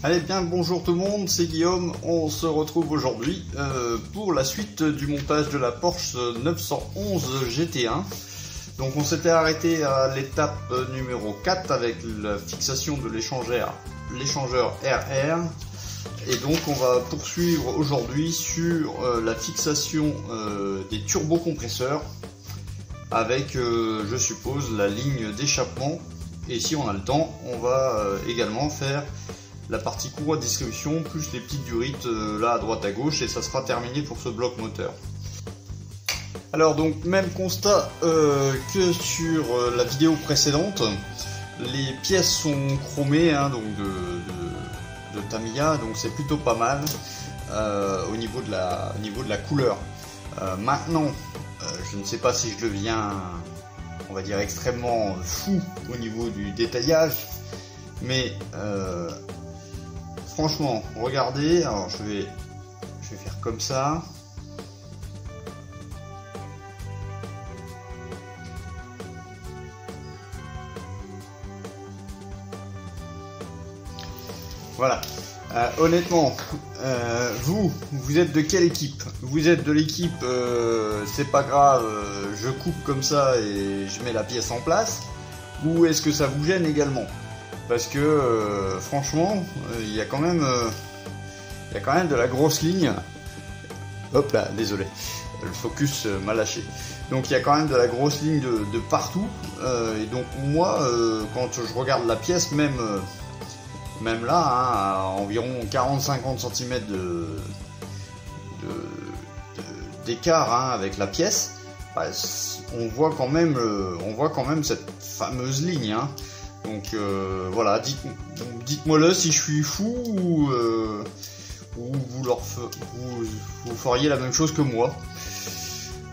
Allez bien, bonjour tout le monde, c'est Guillaume, on se retrouve aujourd'hui pour la suite du montage de la Porsche 911 GT1. Donc on s'était arrêté à l'étape numéro 4 avec la fixation de l'échangeur RR. Et donc on va poursuivre aujourd'hui sur la fixation des turbocompresseurs avec, je suppose, la ligne d'échappement. Et si on a le temps, on va également faire la partie courroie de distribution plus les petites durites là à droite à gauche, et ça sera terminé pour ce bloc moteur. Alors donc même constat que sur la vidéo précédente, les pièces sont chromées hein, donc de Tamiya, donc c'est plutôt pas mal au niveau de la couleur. Maintenant, je ne sais pas si je deviens, on va dire, extrêmement fou au niveau du détaillage, mais franchement, regardez, alors je vais faire comme ça. Voilà. Honnêtement, vous êtes de quelle équipe? Vous êtes de l'équipe c'est pas grave, je coupe comme ça et je mets la pièce en place, ou est-ce que ça vous gêne également? Parce que franchement, il y a quand même de la grosse ligne. Hop là, désolé, le focus m'a lâché. Donc il y a quand même de la grosse ligne de partout. Et donc moi, quand je regarde la pièce, même là, hein, à environ 40-50 cm d'écart hein, avec la pièce, bah, on voit quand même cette fameuse ligne. Hein. Donc voilà, dites-moi le si je suis fou ou vous feriez la même chose que moi.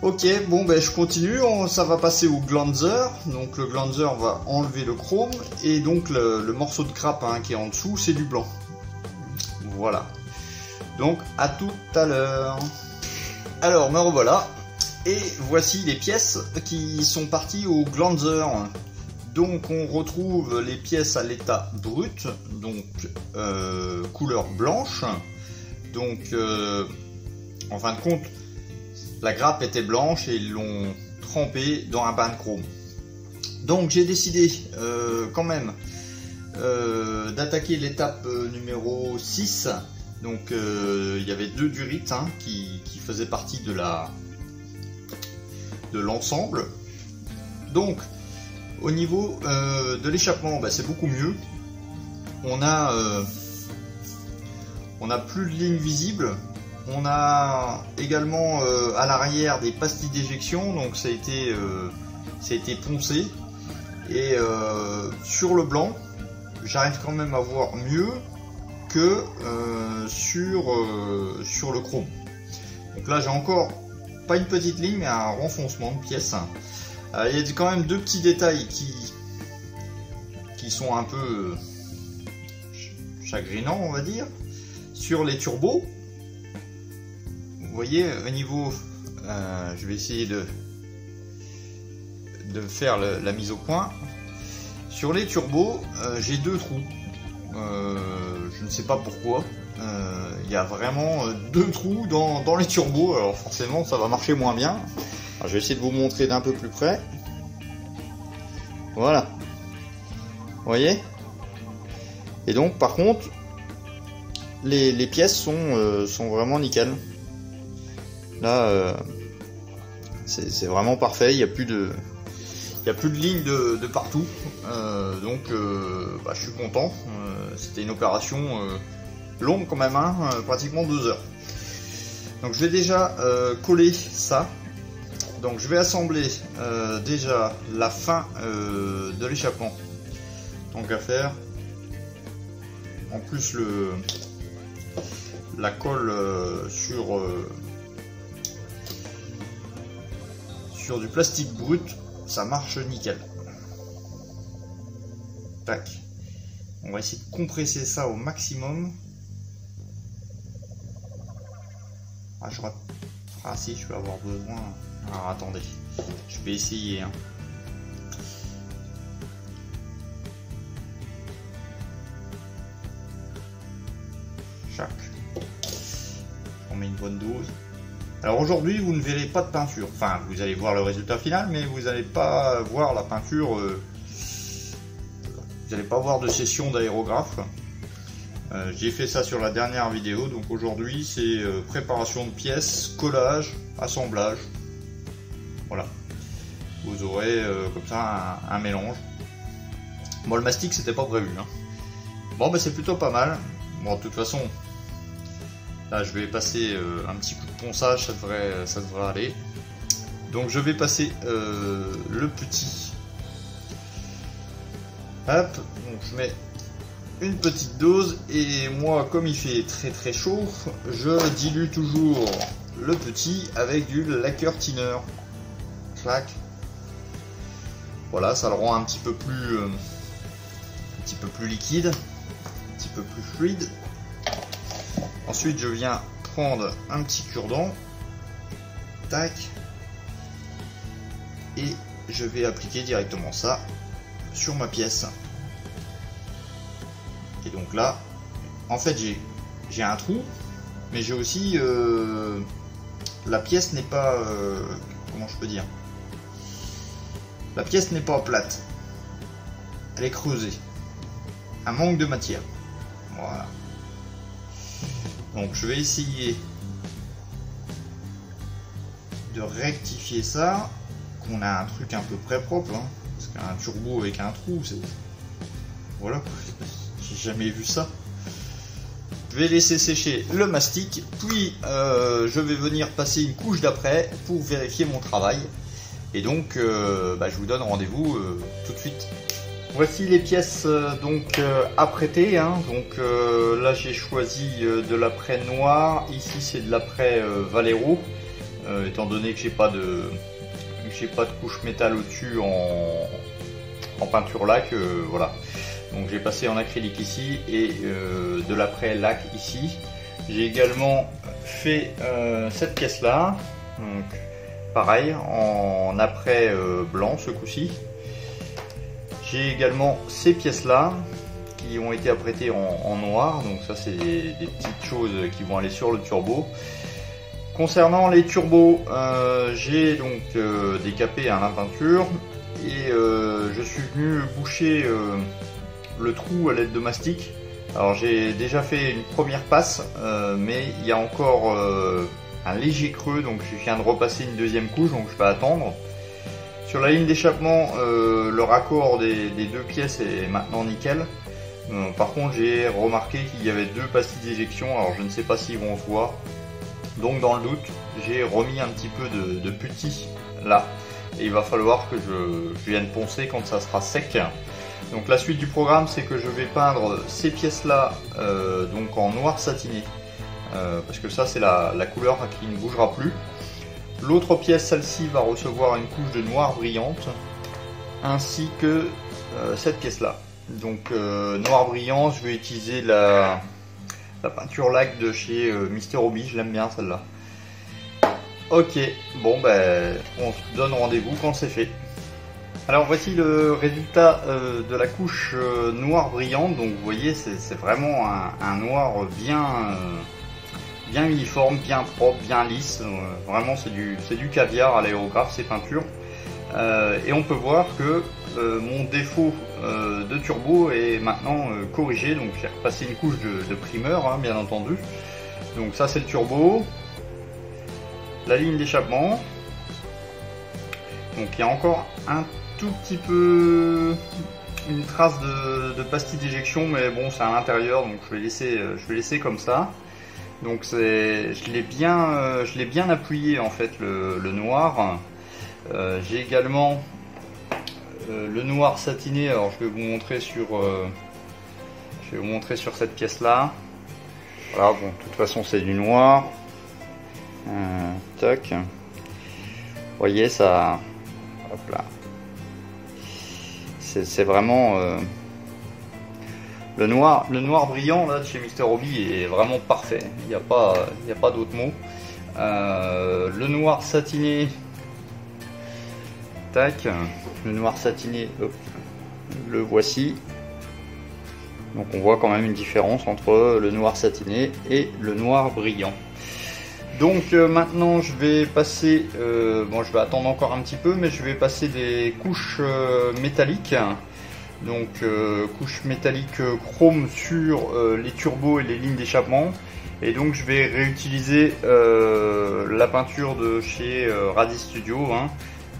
Ok, bon ben je continue, ça va passer au glanzer. Donc le glanzer va enlever le chrome, et donc le morceau de grappe hein, qui est en dessous, c'est du blanc. Voilà. Donc à tout à l'heure. Alors me revoilà, et voici les pièces qui sont parties au glanzer. Donc on retrouve les pièces à l'état brut, donc couleur blanche. Donc en fin de compte, la grappe était blanche et ils l'ont trempée dans un bain de chrome. Donc j'ai décidé quand même d'attaquer l'étape numéro 6. Donc il y avait deux durites hein, qui faisaient partie de l'ensemble. Donc au niveau de l'échappement, bah, c'est beaucoup mieux. On a plus de lignes visibles. On a également à l'arrière des pastilles d'éjection, donc ça a été poncé. Et sur le blanc, j'arrive quand même à voir mieux que sur le chrome. Donc là, j'ai encore pas une petite ligne, mais un renfoncement de pièces. Il y a quand même deux petits détails qui sont un peu chagrinants, on va dire. Sur les turbos, vous voyez, au niveau, je vais essayer de faire la mise au point. Sur les turbos, j'ai deux trous. Je ne sais pas pourquoi. Il y a vraiment deux trous dans les turbos. Alors forcément, ça va marcher moins bien. Alors, je vais essayer de vous montrer d'un peu plus près. Voilà. Vous voyez? Et donc, par contre, les pièces sont vraiment nickel. Là, c'est vraiment parfait. Il n'y a plus de lignes de partout. Donc, bah, je suis content. C'était une opération longue quand même, hein, pratiquement 2 heures. Donc, je vais déjà coller ça. Donc, je vais assembler déjà la fin de l'échappement. Donc, à faire. En plus, la colle sur du plastique brut, ça marche nickel. Tac. On va essayer de compresser ça au maximum. Ah, si, je vais avoir besoin. Alors attendez, je vais essayer. Hein. Alors aujourd'hui, vous ne verrez pas de peinture. Enfin, vous allez voir le résultat final, mais vous n'allez pas voir la peinture. Vous n'allez pas voir de session d'aérographe. J'ai fait ça sur la dernière vidéo. Donc aujourd'hui, c'est préparation de pièces, collage, assemblage. Voilà. Vous aurez comme ça un mélange. Bon, le mastic, c'était pas prévu. Hein. Bon, bah, c'est plutôt pas mal. Bon, de toute façon. Là, je vais passer un petit coup de ponçage, ça devrait aller. Donc, je vais passer le petit. Hop, donc je mets une petite dose. Et moi, comme il fait très très chaud, je dilue toujours le petit avec du lacquer thinner. Clac. Voilà, ça le rend un petit peu plus liquide, un petit peu plus fluide. Ensuite, je viens prendre un petit cure-dent, tac, et je vais appliquer directement ça sur ma pièce. Et donc là, en fait, j'ai un trou, mais j'ai aussi la pièce n'est pas, comment je peux dire, la pièce n'est pas plate, elle est creusée, un manque de matière. Voilà. Donc je vais essayer de rectifier ça, qu'on a un truc à peu près propre, hein, parce qu'un turbo avec un trou, c'est... Voilà, j'ai jamais vu ça. Je vais laisser sécher le mastic, puis je vais venir passer une couche d'après pour vérifier mon travail. Et donc je vous donne rendez-vous tout de suite. Voici les pièces apprêtées. Hein. Donc là j'ai choisi de l'apprêt noir. Ici c'est de l'apprêt Valero, étant donné que j'ai pas de couche métal au-dessus en peinture lac. Voilà. Donc j'ai passé en acrylique ici et de l'apprêt lac ici. J'ai également fait cette pièce là. Donc pareil en apprêt blanc ce coup-ci. J'ai également ces pièces là qui ont été apprêtées en noir, donc ça c'est des petites choses qui vont aller sur le turbo. Concernant les turbos, j'ai donc décapé la peinture et je suis venu boucher le trou à l'aide de mastic. Alors j'ai déjà fait une première passe, mais il y a encore un léger creux, donc je viens de repasser une deuxième couche, donc je vais attendre. Sur la ligne d'échappement, le raccord des deux pièces est maintenant nickel. Par contre, j'ai remarqué qu'il y avait deux pastilles d'éjection, alors je ne sais pas s'ils vont se voir. Donc dans le doute, j'ai remis un petit peu de putty là. Et il va falloir que je vienne poncer quand ça sera sec. Donc la suite du programme, c'est que je vais peindre ces pièces-là donc en noir satiné. Parce que ça, c'est la couleur qui ne bougera plus. L'autre pièce, celle-ci, va recevoir une couche de noir brillante, ainsi que cette pièce-là. Donc noir brillant, je vais utiliser la peinture lac de chez Mister Hobby, je l'aime bien celle-là. Ok, bon ben on se donne rendez-vous quand c'est fait. Alors voici le résultat de la couche noire brillante. Donc vous voyez, c'est vraiment un noir bien uniforme, bien propre, bien lisse. Vraiment c'est du caviar à l'aérographe ces peintures. Et on peut voir que mon défaut de turbo est maintenant corrigé. Donc j'ai repassé une couche de primeur, hein, bien entendu. Donc ça c'est le turbo, la ligne d'échappement. Donc il y a encore un tout petit peu une trace de pastille d'éjection, mais bon c'est à l'intérieur, donc je vais laisser comme ça. Donc je l'ai bien appuyé en fait le noir. J'ai également le noir satiné. Alors je vais vous montrer sur cette pièce là. Voilà, bon de toute façon c'est du noir. Tac. Vous voyez ça. Hop là. C'est vraiment le noir brillant là de chez Mister Hobby est vraiment parfait. Il n'y a pas d'autre mot. Le noir satiné. Tac. Le noir satiné. Hop, le voici. Donc on voit quand même une différence entre le noir satiné et le noir brillant. Donc maintenant je vais passer, bon je vais attendre encore un petit peu, mais je vais passer des couches métalliques. Donc couches métalliques chrome sur les turbos et les lignes d'échappement. Et donc je vais réutiliser la peinture de chez Radis Studio, hein.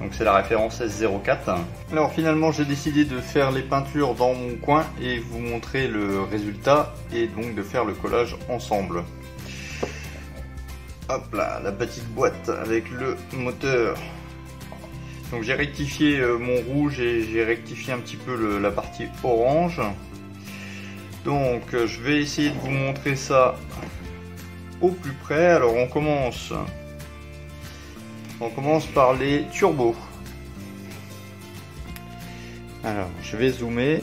Donc c'est la référence S04. Alors finalement j'ai décidé de faire les peintures dans mon coin et vous montrer le résultat et donc de faire le collage ensemble. Hop là, la petite boîte avec le moteur. Donc j'ai rectifié mon rouge et j'ai rectifié un petit peu la partie orange. Donc je vais essayer de vous montrer ça au plus près. Alors on commence par les turbos. Alors je vais zoomer.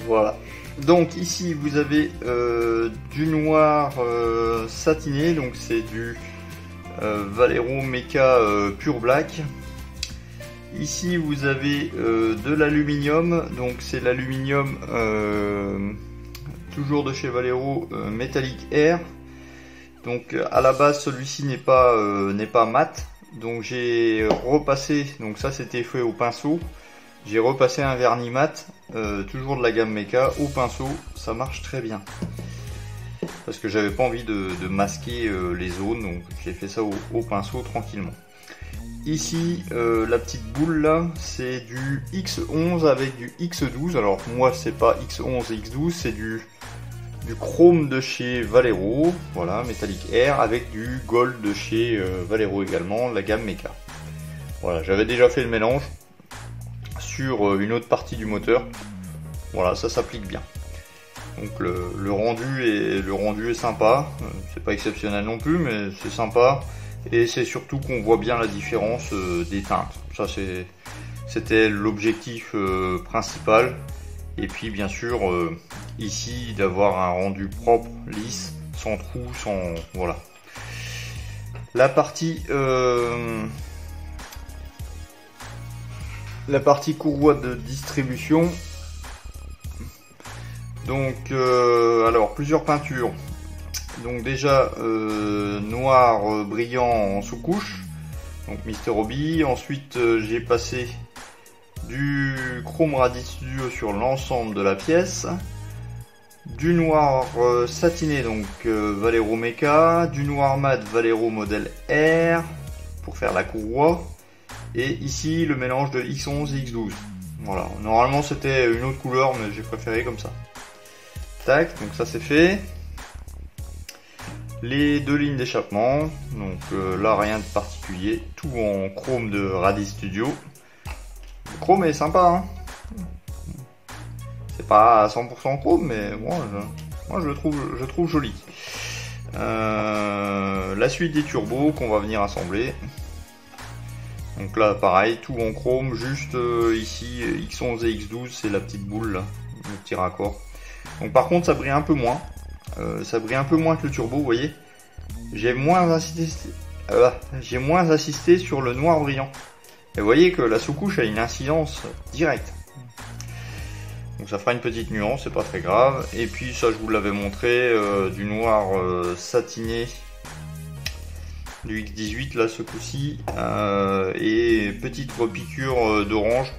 Voilà. Donc ici vous avez du noir satiné, donc c'est du Vallejo Mecha Pure Black. Ici vous avez de l'aluminium, donc c'est l'aluminium toujours de chez Vallejo Metallic Air. Donc à la base celui-ci n'est pas mat, donc j'ai repassé, donc ça c'était fait au pinceau. J'ai repassé un vernis mat, toujours de la gamme Mecha, au pinceau, ça marche très bien. Parce que j'avais pas envie de masquer les zones, donc j'ai fait ça au pinceau tranquillement. Ici, la petite boule là, c'est du X11 avec du X12. Alors moi c'est pas X11 et X12, c'est du chrome de chez Vallejo, voilà, Metallic Air, avec du gold de chez Vallejo également, la gamme Mecha. Voilà, j'avais déjà fait le mélange sur une autre partie du moteur. Voilà, ça s'applique bien. Donc le rendu est sympa. C'est pas exceptionnel non plus, mais c'est sympa. Et c'est surtout qu'on voit bien la différence des teintes. Ça c'était l'objectif principal. Et puis bien sûr ici d'avoir un rendu propre, lisse, sans trou, sans voilà. La partie courroie de distribution. Donc alors plusieurs peintures. Donc déjà noir brillant en sous-couche, donc Mr. Hobby. Ensuite j'ai passé du chrome Radis Studio sur l'ensemble de la pièce, du noir satiné, donc Vallejo Mecha, du noir mat Vallejo modèle R pour faire la courroie, et ici le mélange de X11 et X12. Voilà, normalement c'était une autre couleur mais j'ai préféré comme ça. Tac, donc ça c'est fait. Les deux lignes d'échappement, donc là rien de particulier, tout en chrome de Radis Studio. Le chrome est sympa, hein. C'est pas à 100% chrome, mais moi je le trouve joli. La suite des turbos qu'on va venir assembler. Donc là pareil, tout en chrome, juste ici X11 et X12, c'est la petite boule là, le petit raccord. Donc par contre ça brille un peu moins. Ça brille un peu moins que le turbo, vous voyez. J'ai moins insisté sur le noir brillant. Et vous voyez que la sous-couche a une incidence directe. Donc ça fera une petite nuance, c'est pas très grave. Et puis ça je vous l'avais montré, du noir satiné du X18 là ce coup-ci, et petite repiqûre d'orange.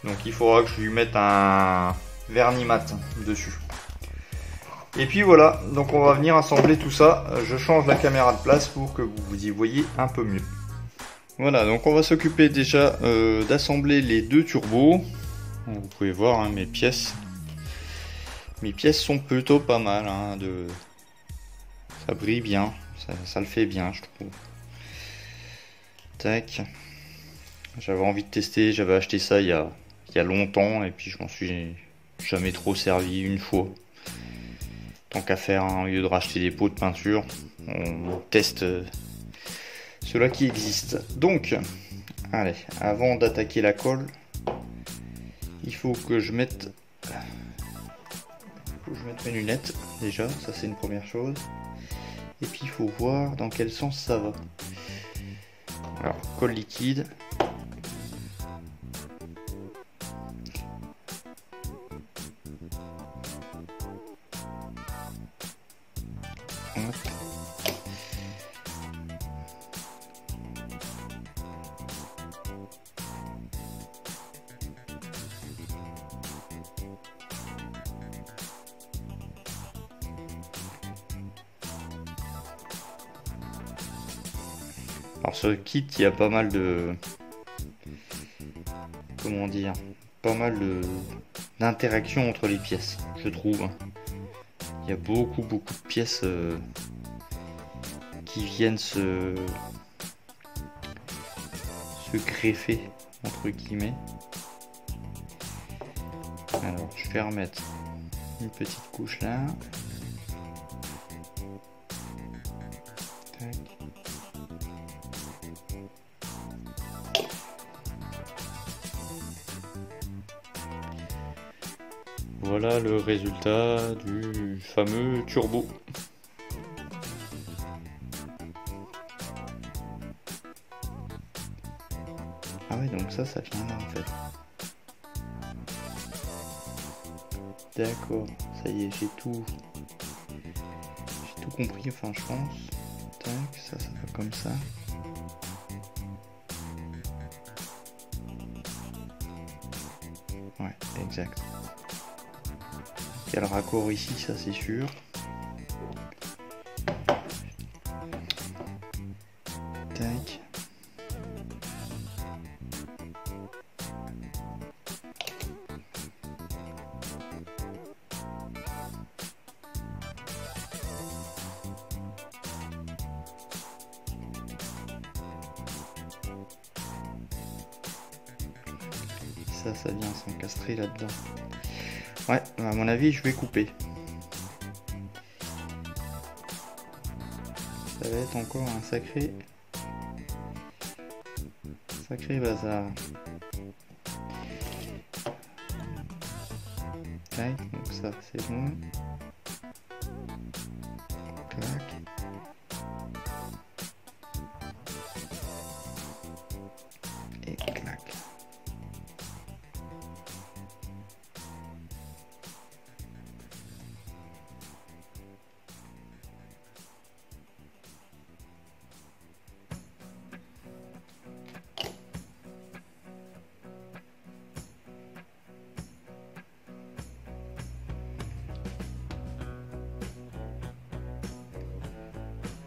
Donc il faudra que je lui mette un vernis mat dessus. Et puis voilà, donc on va venir assembler tout ça. Je change la caméra de place pour que vous y voyez un peu mieux. Voilà, donc on va s'occuper déjà d'assembler les deux turbos. Vous pouvez voir hein, mes pièces sont plutôt pas mal, hein, ça brille bien, ça le fait bien je trouve. Tac. J'avais envie de tester, j'avais acheté ça il y a longtemps et puis je m'en suis jamais trop servi une fois. Tant qu'à faire, hein, au lieu de racheter des pots de peinture, on teste ceux-là qui existent. Donc, allez, avant d'attaquer la colle, il faut que je mette mes lunettes, déjà, ça c'est une première chose. Et puis il faut voir dans quel sens ça va. Alors, colle liquide. Alors sur le kit, il y a pas mal de... Comment dire? Pas mal d'interactions entre les pièces, je trouve. Il y a beaucoup de pièces qui viennent se greffer, entre guillemets. Alors, je vais remettre une petite couche là. Tac. Voilà le résultat du fameux turbo. Ah ouais, donc ça vient là en fait. D'accord, ça y est, j'ai tout compris, enfin je pense. Tac, ça va comme ça. Ouais, exact. Il y a le raccord ici, ça c'est sûr. Tac. Ça vient s'encastrer là-dedans. Ouais, à mon avis, je vais couper. Ça va être encore un sacré bazar. Tac, donc ça c'est bon. Clac. Et clac.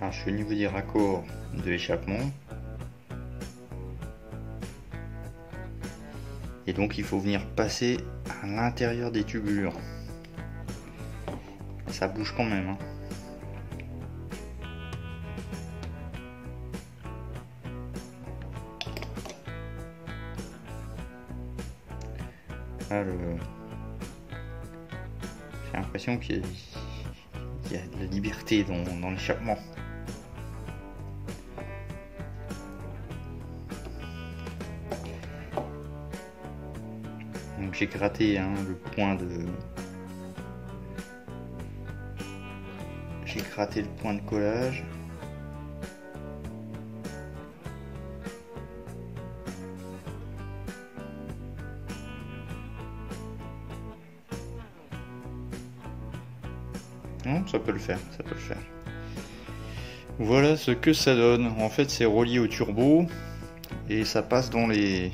Alors, je suis au niveau des raccords de l'échappement. Et donc il faut venir passer à l'intérieur des tubulures. Ça bouge quand même. Hein. Là, j'ai l'impression qu'il y a de la liberté dans l'échappement. Donc j'ai gratté le point de... J'ai gratté le point de collage. Non, ça peut le faire, ça peut le faire. Voilà ce que ça donne. En fait, c'est relié au turbo et ça passe dans les...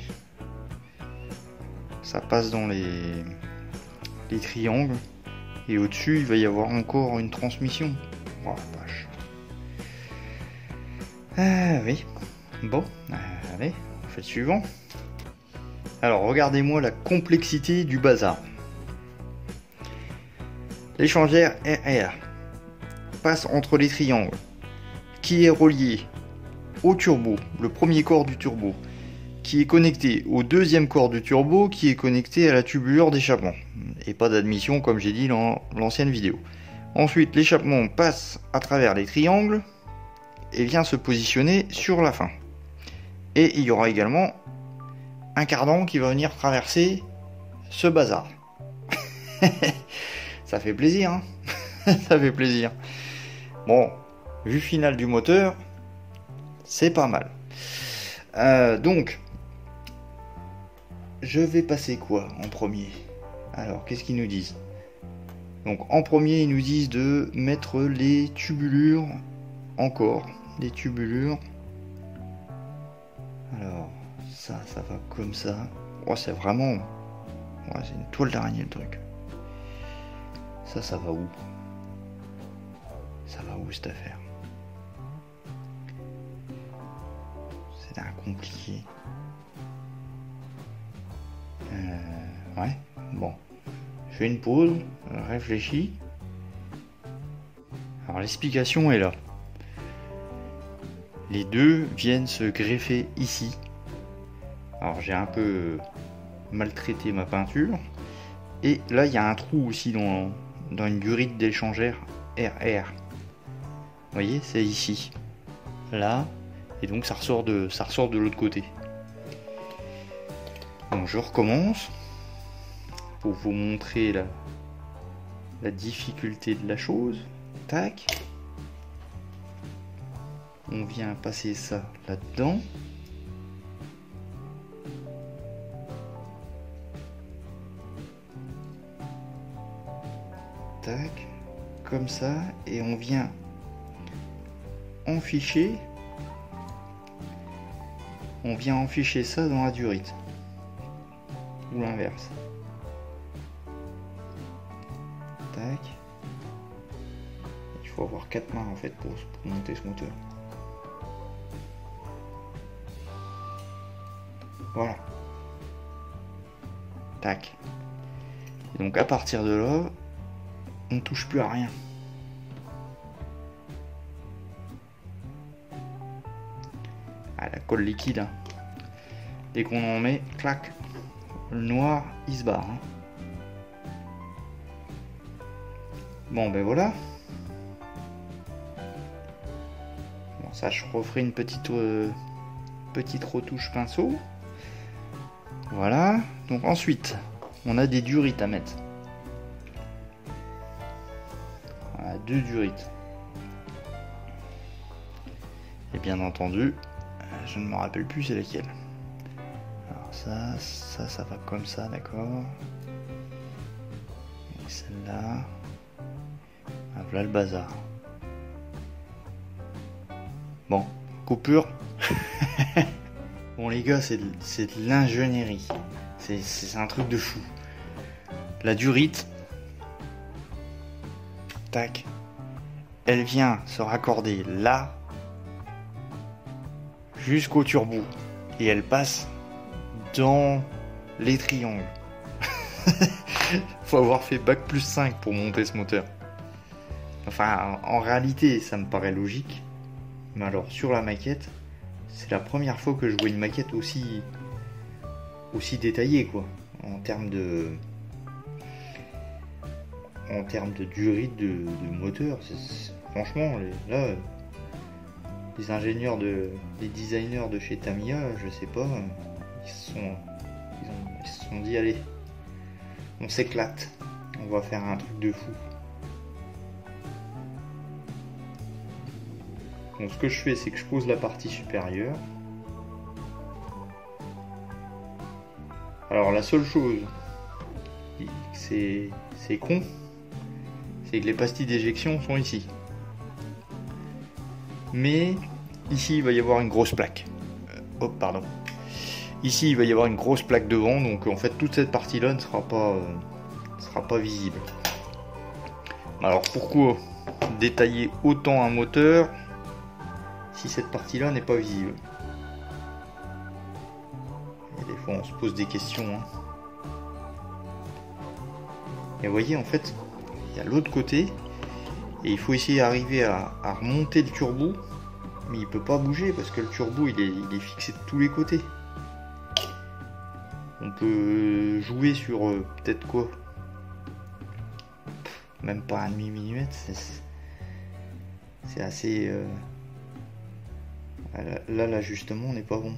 les triangles, et au-dessus il va y avoir encore une transmission. Oh la vache. Ah oui. Bon, allez, on fait le suivant. Alors regardez-moi la complexité du bazar. L'échangeur RR passe entre les triangles qui est relié au turbo, le premier corps du turbo, qui est connecté au deuxième corps du turbo, qui est connecté à la tubulure d'échappement. Et pas d'admission comme j'ai dit dans l'ancienne vidéo. Ensuite, l'échappement passe à travers les triangles et vient se positionner sur la fin. Et il y aura également un cardan qui va venir traverser ce bazar. Ça fait plaisir, hein. Ça fait plaisir. Bon, vue finale du moteur, c'est pas mal. Donc, je vais passer quoi en premier? Alors, qu'est-ce qu'ils nous disent? Donc, en premier, ils nous disent de mettre les tubulures, encore, les tubulures. Alors, ça va comme ça. Oh, c'est vraiment... Ouais, c'est une toile d'araignée le truc. Ça va où? Ça va où cette affaire? Putain, compliqué. Ouais, bon. Je fais une pause, réfléchis. Alors l'explication est là. Les deux viennent se greffer ici. Alors j'ai un peu maltraité ma peinture. Et là il y a un trou aussi dans une durite d'échangeur RR. Vous voyez, c'est ici. Là. Et donc ça ressort de l'autre côté. Donc je recommence. Pour vous montrer la difficulté de la chose. Tac. On vient passer ça là-dedans. Tac. Comme ça. Et on vient enficher. On vient enficher ça dans la durite. Ou l'inverse. Tac. Il faut avoir 4 mains en fait pour monter ce moteur. Voilà. Tac. Et donc à partir de là, on ne touche plus à rien. Ah, la colle liquide. Hein. Dès qu'on en met, clac, le noir il se barre. Hein. Bon ben voilà. Bon ça je referai une petite retouche pinceau. Voilà. Donc ensuite, on a des durites à mettre. Voilà, 2 durites. Et bien entendu, je ne me rappelle plus c'est laquelle. Alors ça va comme ça, d'accord. Et celle-là. Ah, voilà le bazar. Bon, coupure. Bon les gars, c'est de l'ingénierie. C'est un truc de fou. La durite, tac, elle vient se raccorder là jusqu'au turbo et elle passe dans les triangles. Faut avoir fait bac+5 pour monter ce moteur. Enfin, en réalité, ça me paraît logique. Mais alors, sur la maquette, c'est la première fois que je vois une maquette aussi détaillée, quoi. En termes de durée de moteur. Franchement, là, les ingénieurs, les designers de chez Tamiya, je sais pas, ils se sont dit, allez, on s'éclate. On va faire un truc de fou. Donc ce que je fais, c'est que je pose la partie supérieure. Alors la seule chose, c'est con, c'est que les pastilles d'éjection sont ici. Mais ici il va y avoir une grosse plaque. Hop, pardon. Ici il va y avoir une grosse plaque devant, donc en fait toute cette partie-là ne sera pas visible. Alors pourquoi détailler autant un moteur si cette partie-là n'est pas visible? Et des fois on se pose des questions. Hein. Et vous voyez, en fait, il y a l'autre côté, et il faut essayer d'arriver à remonter le turbo, mais il peut pas bouger parce que le turbo il est fixé de tous les côtés. On peut jouer sur peut-être quoi, même pas un demi-millimètre, c'est assez... Là l'ajustement n'est pas bon.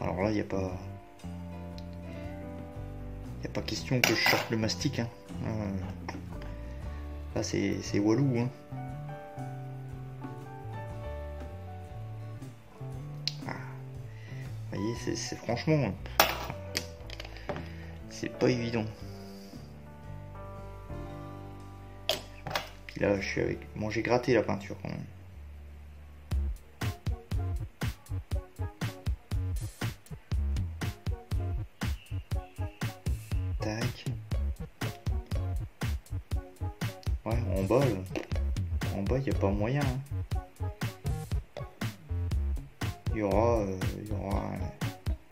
Alors là il n'y a pas question que je sorte le mastic. Hein. Là c'est walou. Hein. Ah. Vous voyez, c'est franchement, c'est pas évident. Puis là je suis avec... Bon, j'ai gratté la peinture quand même. Tac. Ouais, en bas il n'y a pas moyen. Hein. il y aura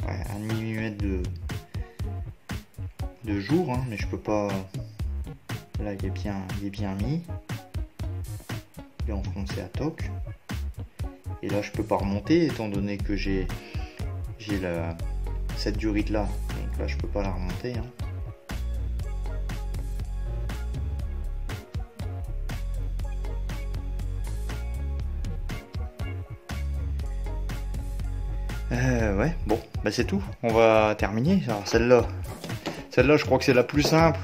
un millimètre de jour, hein, mais je peux pas. Là, il est bien mis. Il est enfoncé à toc. Et là, je peux pas remonter étant donné que j'ai cette durite là. Donc là, je peux pas la remonter. Hein. Ouais, bon, bah c'est tout. On va terminer. Alors celle-là, je crois que c'est la plus simple.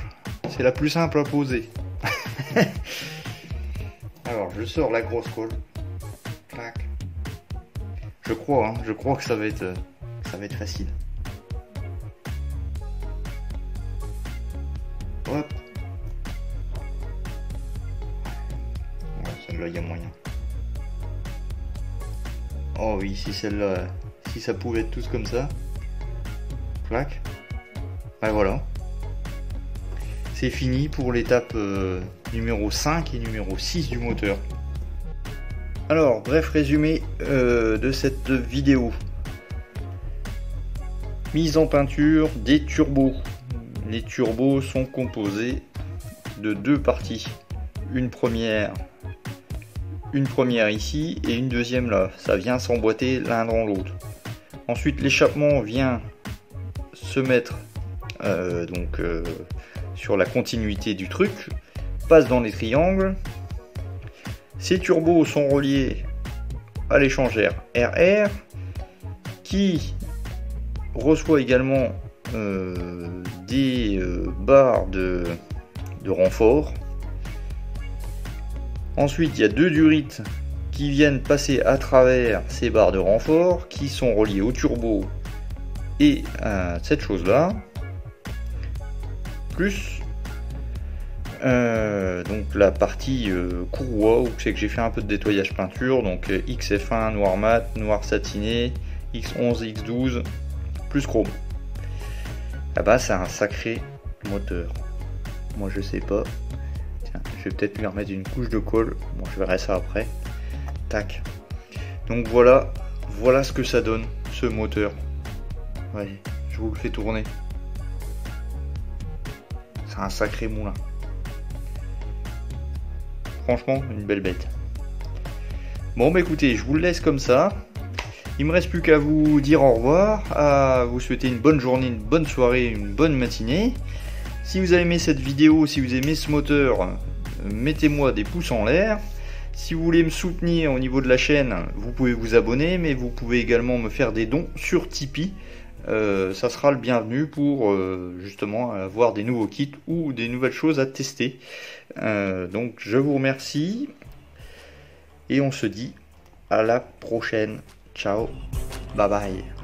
C'est la plus simple à poser. Alors, je sors la grosse colle. Clac. Je crois que ça va être facile. Hop. Ouais, celle-là, il y a moyen. Oh oui, si celle-là, si ça pouvait être tous comme ça. Clac. Ben voilà. C'est fini pour l'étape numéro 5 et numéro 6 du moteur. Alors, bref résumé de cette vidéo. Mise en peinture des turbos. Les turbos sont composés de deux parties. Une première ici et une deuxième là. Ça vient s'emboîter l'un dans l'autre. Ensuite, l'échappement vient se mettre sur la continuité du truc, passe dans les triangles. Ces turbos sont reliés à l'échangeur RR qui reçoit également des barres de renfort. Ensuite, il y a deux durites qui viennent passer à travers ces barres de renfort qui sont reliées au turbo et à cette chose là. Plus donc la partie courroie où c'est que j'ai fait un peu de nettoyage peinture, donc XF1 noir mat, noir satiné, X11, X12 plus chrome. Ah bah c'est un sacré moteur. Moi je sais pas. Tiens, je vais peut-être lui remettre une couche de colle. Bon, je verrai ça après. Tac. Donc voilà ce que ça donne ce moteur. Allez, je vous le fais tourner. C'est un sacré moulin. Franchement, une belle bête. Bon bah écoutez, je vous le laisse comme ça. Il me reste plus qu'à vous dire au revoir, à vous souhaiter une bonne journée, une bonne soirée, une bonne matinée. Si vous avez aimé cette vidéo, si vous aimez ce moteur, mettez-moi des pouces en l'air. Si vous voulez me soutenir au niveau de la chaîne, vous pouvez vous abonner, mais vous pouvez également me faire des dons sur Tipeee. Ça sera le bienvenu pour justement avoir des nouveaux kits ou des nouvelles choses à tester. Donc je vous remercie et on se dit à la prochaine. Ciao, bye bye.